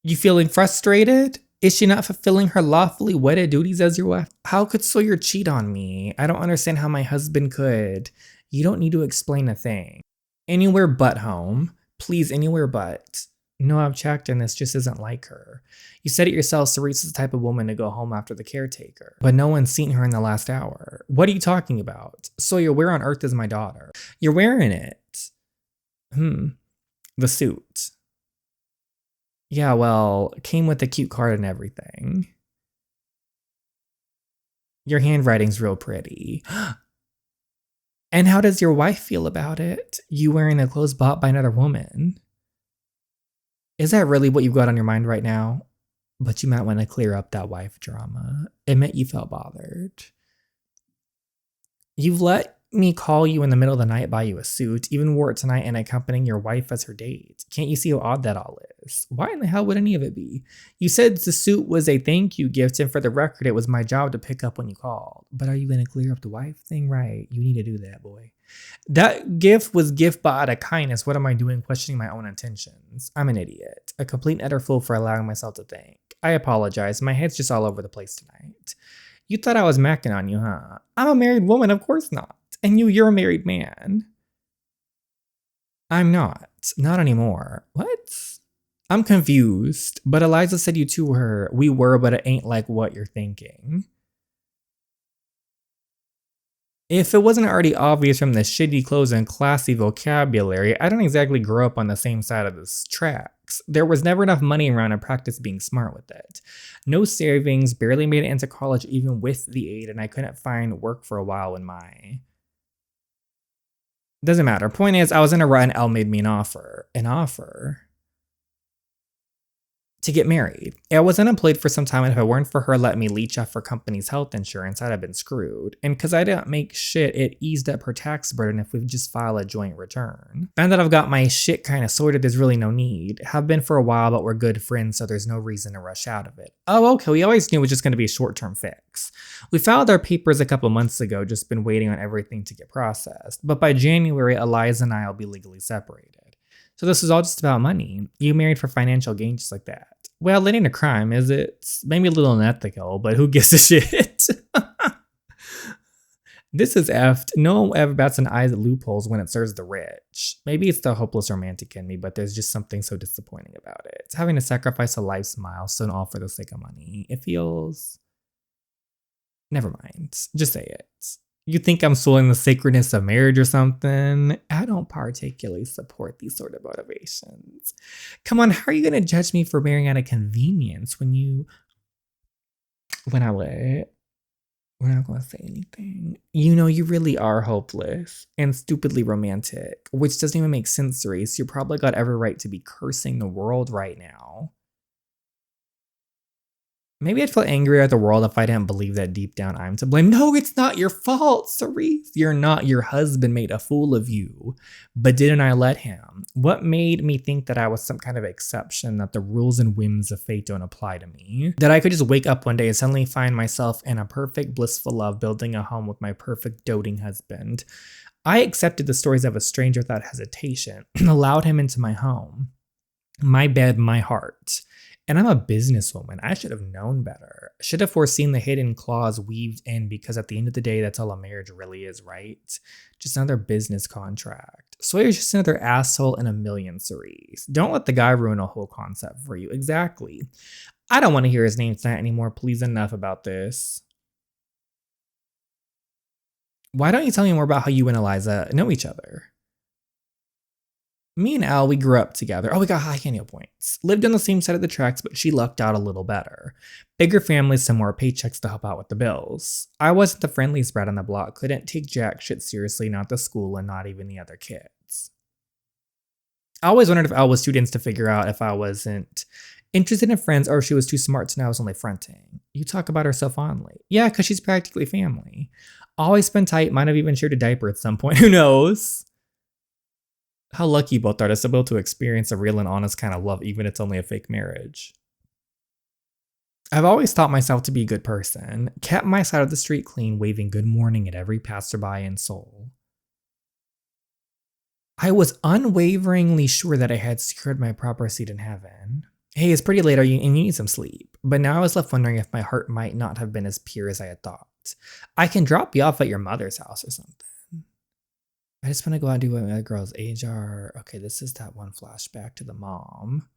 You feeling frustrated? Is she not fulfilling her lawfully wedded duties as your wife? How could Sawyer cheat on me? I don't understand how my husband could. You don't need to explain a thing. Anywhere but home. Please, anywhere but. No, I've checked and this just isn't like her. You said it yourself, Cerise is the type of woman to go home after the caretaker. But no one's seen her in the last hour. What are you talking about? Sawyer, where on earth is my daughter? You're wearing it. The suit. Yeah, well, came with a cute card and everything. Your handwriting's real pretty. And how does your wife feel about it? You wearing the clothes bought by another woman? Is that really what you've got on your mind right now? But you might want to clear up that wife drama. Admit you felt bothered. You've let me call you in the middle of the night, buy you a suit, even wore it tonight and accompanying your wife as her date. Can't you see how odd that all is? Why in the hell would any of it be? You said the suit was a thank you gift, and for the record, it was my job to pick up when you called. But are you going to clear up the wife thing? Right, you need to do that, boy. That gift was gift bought out of kindness. What am I doing questioning my own intentions? I'm an idiot. A complete and utter fool for allowing myself to think. I apologize. My head's just all over the place tonight. You thought I was macking on you, huh? I'm a married woman, of course not. And you're a married man. I'm not. Not anymore. What? I'm confused. But Eliza said you two were. We were, but it ain't like what you're thinking. If it wasn't already obvious from the shitty clothes and classy vocabulary, I don't exactly grow up on the same side of the tracks. There was never enough money around to practice being smart with it. No savings, barely made it into college even with the aid, and I couldn't find work for a while in my... Doesn't matter. Point is, I was in a rut and Elle made me an offer. An offer? To get married. I was unemployed for some time, and if it weren't for her letting me leech off her company's health insurance, I'd have been screwed. And because I didn't make shit, it eased up her tax burden if we just file a joint return. Now that I've got my shit kind of sorted, there's really no need. Have been for a while, but we're good friends, so there's no reason to rush out of it. Oh, okay, we always knew it was just going to be a short-term fix. We filed our papers a couple months ago, just been waiting on everything to get processed. But by January, Eliza and I will be legally separated. So this is all just about money. You married for financial gain just like that. Well, it ain't a crime, is it? Maybe a little unethical, but who gives a shit? This is effed. No one ever bats an eye at loopholes when it serves the rich. Maybe it's the hopeless romantic in me, but there's just something so disappointing about it. It's having to sacrifice a life's milestone all for the sake of money. It feels... Never mind. Just say it. You think I'm soiling the sacredness of marriage or something? I don't particularly support these sort of motivations. Come on, how are you going to judge me for marrying out of convenience when I let? We're not going to say anything. You know, you really are hopeless and stupidly romantic, which doesn't even make sense, Cerise. You probably got every right to be cursing the world right now. Maybe I'd feel angry at the world if I didn't believe that deep down I'm to blame. No, it's not your fault, Cerise. You're not. Your husband made a fool of you. But didn't I let him? What made me think that I was some kind of exception, that the rules and whims of fate don't apply to me? That I could just wake up one day and suddenly find myself in a perfect, blissful love, building a home with my perfect, doting husband. I accepted the stories of a stranger without hesitation and allowed him into my home, my bed, my heart. And I'm a businesswoman. I should have known better. I should have foreseen the hidden clause weaved in, because at the end of the day, that's all a marriage really is, right? Just another business contract. Sawyer's just another asshole in a million, Cerise. Don't let the guy ruin a whole concept for you. Exactly. I don't want to hear his name tonight anymore. Please, enough about this. Why don't you tell me more about how you and Eliza know each other? Me and Al, we grew up together. Oh, we got high annual points. Lived on the same side of the tracks, but she lucked out a little better. Bigger families, some more paychecks to help out with the bills. I wasn't the friendliest brat on the block, couldn't take jack shit seriously, not the school and not even the other kids. I always wondered if Al was too dense to figure out if I wasn't interested in friends or if she was too smart to know I was only fronting. You talk about her so fondly. Yeah, because she's practically family. Always been tight, might have even shared a diaper at some point, who knows? How lucky you both are to be able to experience a real and honest kind of love, even if it's only a fake marriage. I've always taught myself to be a good person, kept my side of the street clean, waving good morning at every passerby and soul. I was unwaveringly sure that I had secured my proper seat in heaven. Hey, it's pretty late and you need some sleep. But now I was left wondering if my heart might not have been as pure as I had thought. I can drop you off at your mother's house or something. I just want to go out and do what my girl's age are. Okay, this is that one flashback to the mom.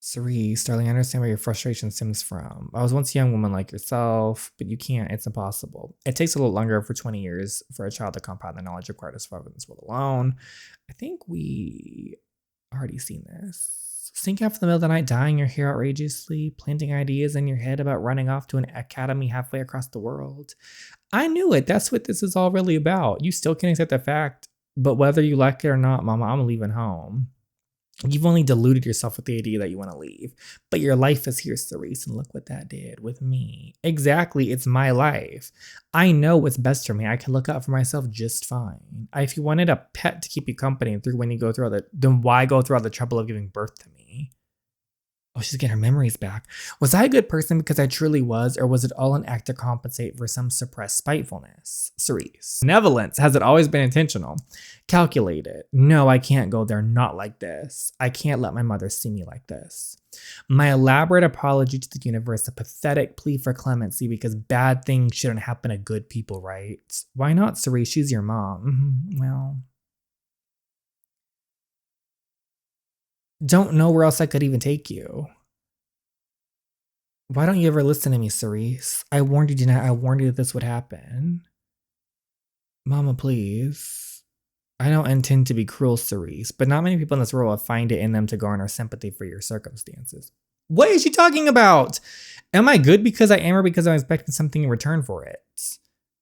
Cerise, darling, I understand where your frustration stems from. I was once a young woman like yourself, but you can't. It's impossible. It takes a little longer for 20 years for a child to compound the knowledge required to survive in this world alone. I think we already seen this. Sneaking off in the middle of the night, dyeing your hair outrageously, planting ideas in your head about running off to an academy halfway across the world. I knew it. That's what this is all really about. You still can't accept the fact, but whether you like it or not, Mama, I'm leaving home. You've only deluded yourself with the idea that you want to leave. But your life is here, Cerise, and look what that did with me. Exactly, it's my life. I know what's best for me. I can look out for myself just fine. If you wanted a pet to keep you company through when you go through all the, then why go through all the trouble of giving birth to me? Oh, she's getting her memories back. Was I a good person because I truly was, or was it all an act to compensate for some suppressed spitefulness? Cerise. Benevolence. Has it always been intentional? Calculated. No, I can't go there. Not like this. I can't let my mother see me like this. My elaborate apology to the universe, a pathetic plea for clemency because bad things shouldn't happen to good people, right? Why not, Cerise? She's your mom. Well, don't know where else I could even take you. Why don't you ever listen to me, Cerise? I warned you, didn't I? I warned you that this would happen. Mama, please. I don't intend to be cruel, Cerise, but not many people in this world will find it in them to garner sympathy for your circumstances. What is she talking about? Am I good because I am or because I'm expecting something in return for it?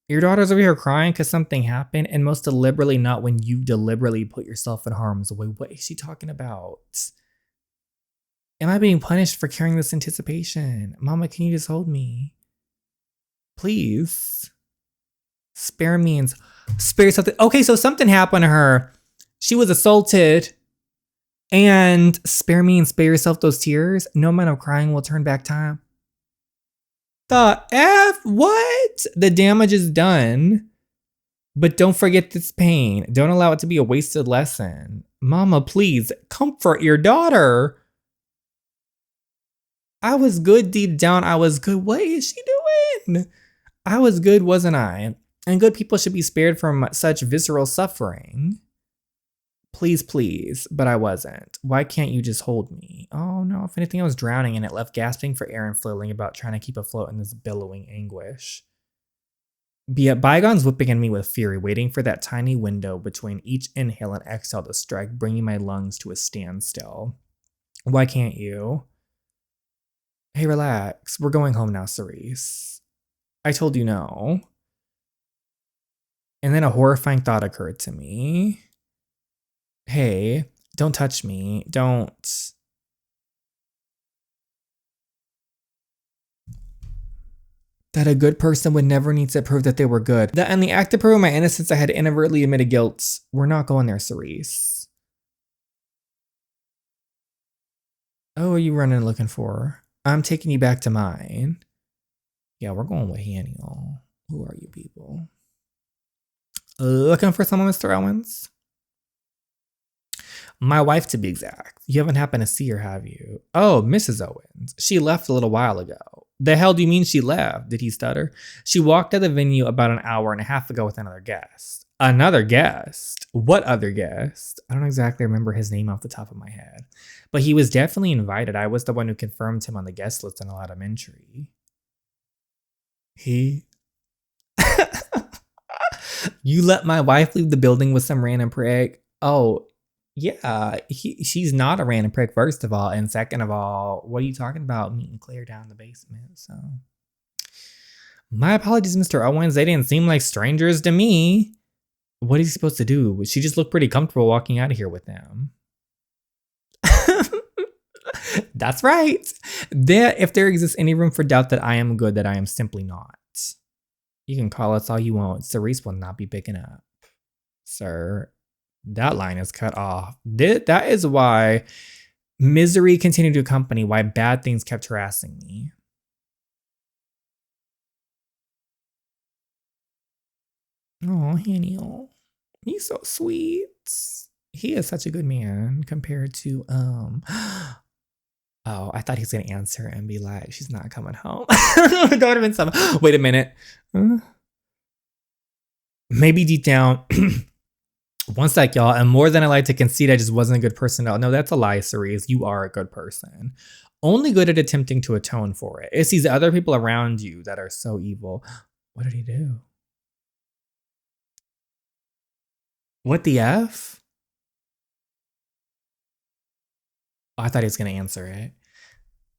Your daughter's over here crying because something happened, and most deliberately not when you deliberately put yourself in harm's way. What is she talking about? Am I being punished for carrying this anticipation? Mama, can you just hold me? Please. Spare means spare something. Okay, so something happened to her. She was assaulted. And spare me and spare yourself those tears. No amount of crying will turn back time. The F? What? The damage is done. But don't forget this pain. Don't allow it to be a wasted lesson. Mama, please comfort your daughter. I was good deep down. I was good. What is she doing? I was good, wasn't I? And good people should be spared from such visceral suffering. Please, please, but I wasn't. Why can't you just hold me? Oh no, if anything, I was drowning and it left gasping for air and flailing about trying to keep afloat in this billowing anguish. Be it bygones whipping in me with fury, waiting for that tiny window between each inhale and exhale to strike, bringing my lungs to a standstill. Why can't you? Hey, relax. We're going home now, Cerise. I told you no. And then a horrifying thought occurred to me. Hey, don't touch me. Don't. That a good person would never need to prove that they were good. That in the act of proving my innocence, I had inadvertently admitted guilt. We're not going there, Cerise. Oh, are you running looking for? I'm taking you back to mine. Yeah, we're going with Haniel. Who are you people? Looking for someone, Mr. Owens? My wife, to be exact. You haven't happened to see her, have you? Oh, Mrs. Owens. She left a little while ago. The hell do you mean she left? Did he stutter? She walked out of the venue about an hour and a half ago with another guest. Another guest? What other guest? I don't exactly remember his name off the top of my head. But he was definitely invited. I was the one who confirmed him on the guest list and allowed him entry. He? You let my wife leave the building with some random prick? Oh, yeah, she's not a random prick, first of all. And second of all, what are you talking about meeting Claire down in the basement? So, my apologies, Mr. Owens. They didn't seem like strangers to me. What is he supposed to do? She just looked pretty comfortable walking out of here with them. That's right. If there exists any room for doubt that I am good, that I am simply not. You can call us all you want. Cerise will not be picking up. Sir, that line is cut off. That is why misery continued to accompany, why bad things kept harassing me. Oh, Haniel. He's so sweet. He is such a good man compared to oh, I thought he was gonna answer and be like, she's not coming home. That would have been some. Wait a minute. Maybe deep down, one sec, y'all. And more than I like to concede, I just wasn't a good person. No, that's a lie, Cerise. You are a good person. Only good at attempting to atone for it. It's these other people around you that are so evil. What did he do? What the F? Oh, I thought he was going to answer it.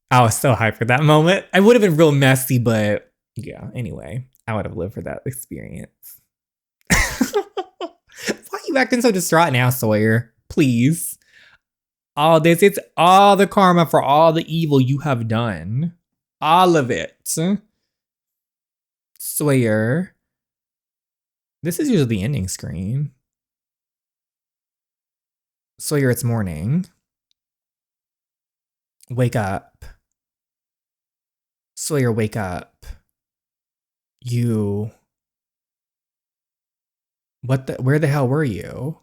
I was so hyped for that moment. I would have been real messy, but yeah, anyway, I would have lived for that experience. Why are you acting so distraught now, Sawyer? Please. All this, it's all the karma for all the evil you have done. All of it. Sawyer. This is usually the ending screen. Sawyer, it's morning. Wake up. Sawyer, wake up. You. Where the hell were you?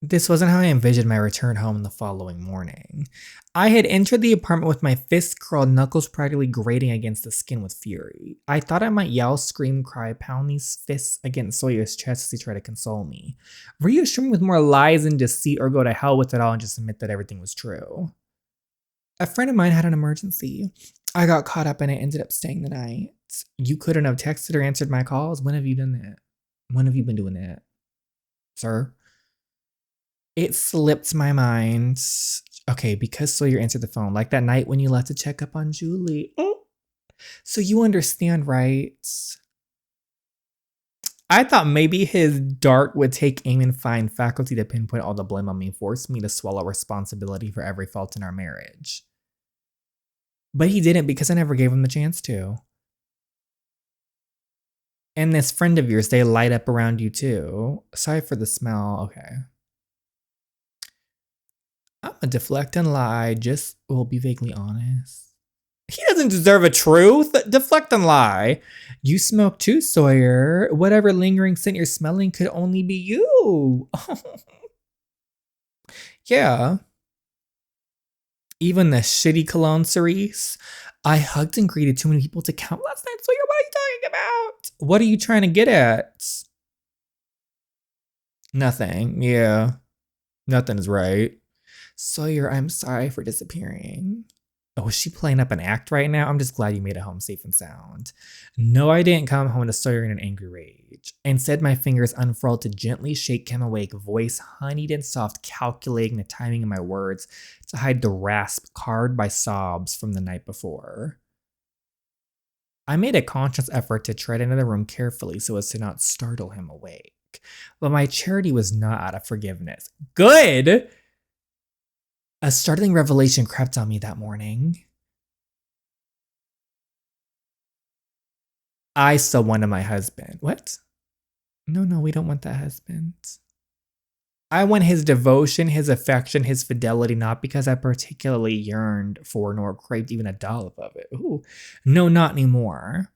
This wasn't how I envisioned my return home the following morning. I had entered the apartment with my fists curled, knuckles practically grating against the skin with fury. I thought I might yell, scream, cry, pound these fists against Sawyer's chest as he tried to console me, reassure me with more lies and deceit, or go to hell with it all and just admit that everything was true. A friend of mine had an emergency. I got caught up and I ended up staying the night. You couldn't have texted or answered my calls. When have you done that? When have you been doing that, sir? It slipped my mind. Okay, because Sawyer answered the phone, like that night when you left to check up on Julie. So you understand, right? I thought maybe his dart would take aim and find faculty to pinpoint all the blame on me, force me to swallow responsibility for every fault in our marriage. But he didn't, because I never gave him the chance to. And this friend of yours, they light up around you too. Sorry for the smell. Okay. I'm gonna deflect and lie, just will be vaguely honest. He doesn't deserve a truth. Deflect and lie. You smoke too, Sawyer. Whatever lingering scent you're smelling could only be you. Yeah. Even the shitty cologne, Cerise. I hugged and greeted too many people to count last night, Sawyer. What are you talking about? What are you trying to get at? Nothing. Yeah. Nothing is right. Sawyer, I'm sorry for disappearing. Oh, is she playing up an act right now? I'm just glad you made it home safe and sound. No, I didn't come home to Sawyer in an angry rage. Instead, my fingers unfurled to gently shake him awake, voice honeyed and soft, calculating the timing of my words to hide the rasp carved by sobs from the night before. I made a conscious effort to tread into the room carefully so as to not startle him awake. But my charity was not out of forgiveness. Good! A startling revelation crept on me that morning. I still wanted my husband. What? No, we don't want that husband. I want his devotion, his affection, his fidelity, not because I particularly yearned for nor craved even a dollop of it. Ooh, no, not anymore.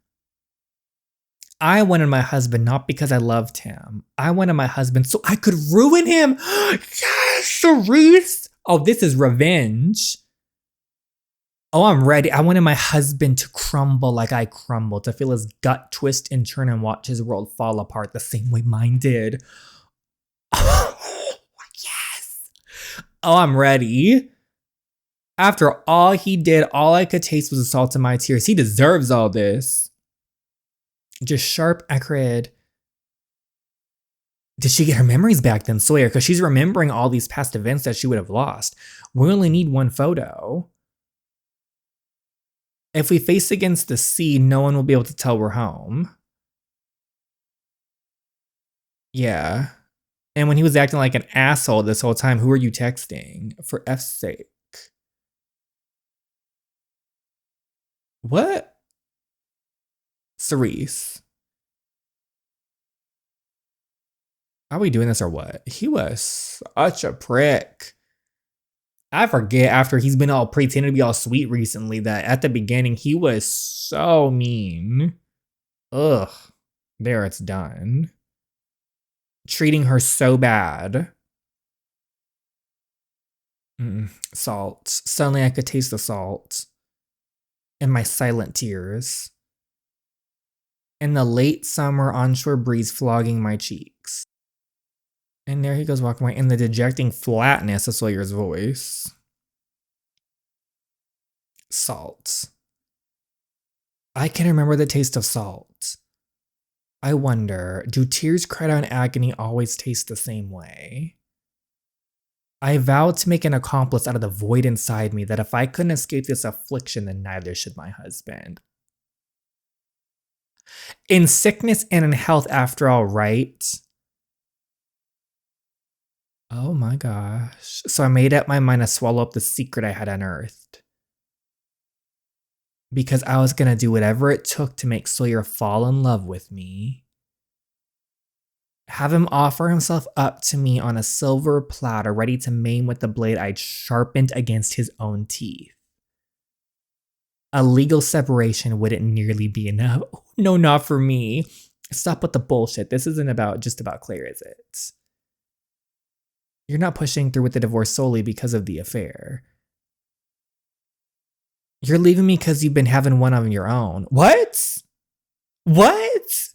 I wanted my husband not because I loved him. I wanted my husband so I could ruin him. Yes, Cerise. Oh, this is revenge. Oh, I'm ready. I wanted my husband to crumble like I crumbled, to feel his gut twist and turn and watch his world fall apart the same way mine did. Oh, yes. Oh, I'm ready. After all he did, all I could taste was the salt in my tears. He deserves all this. Just sharp, acrid. Did she get her memories back then, Sawyer? Because she's remembering all these past events that she would have lost. We only need one photo. If we face against the sea, no one will be able to tell we're home. Yeah. And when he was acting like an asshole this whole time, who are you texting? For F's sake. What? Cerise. Are we doing this or what? He was such a prick. I forget after he's been all pretending to be all sweet recently that at the beginning he was so mean. Ugh. There, it's done. Treating her so bad. Salt. Suddenly I could taste the salt in my silent tears. In the late summer onshore breeze flogging my cheeks. And there he goes walking away in the dejecting flatness of Sawyer's voice. Salt. I can remember the taste of salt. I wonder, do tears cried out in agony always taste the same way? I vowed to make an accomplice out of the void inside me, that if I couldn't escape this affliction, then neither should my husband. In sickness and in health, after all, right? Oh my gosh. So I made up my mind to swallow up the secret I had unearthed. Because I was gonna do whatever it took to make Sawyer fall in love with me. Have him offer himself up to me on a silver platter, ready to maim with the blade I'd sharpened against his own teeth. A legal separation wouldn't nearly be enough. No, not for me. Stop with the bullshit. This isn't just about Claire, is it? You're not pushing through with the divorce solely because of the affair. You're leaving me because you've been having one of your own. What? What?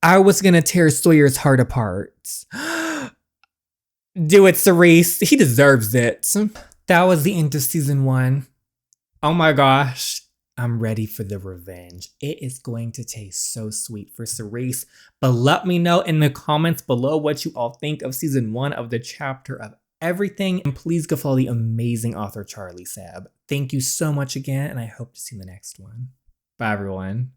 I was gonna tear Sawyer's heart apart. Do it, Cerise. He deserves it. That was the end of season 1. Oh my gosh. I'm ready for the revenge. It is going to taste so sweet for Cerise. But let me know in the comments below what you all think of season 1 of the chapter of everything. And please go follow the amazing author Charlie Seb. Thank you so much again, and I hope to see you in the next one. Bye, everyone.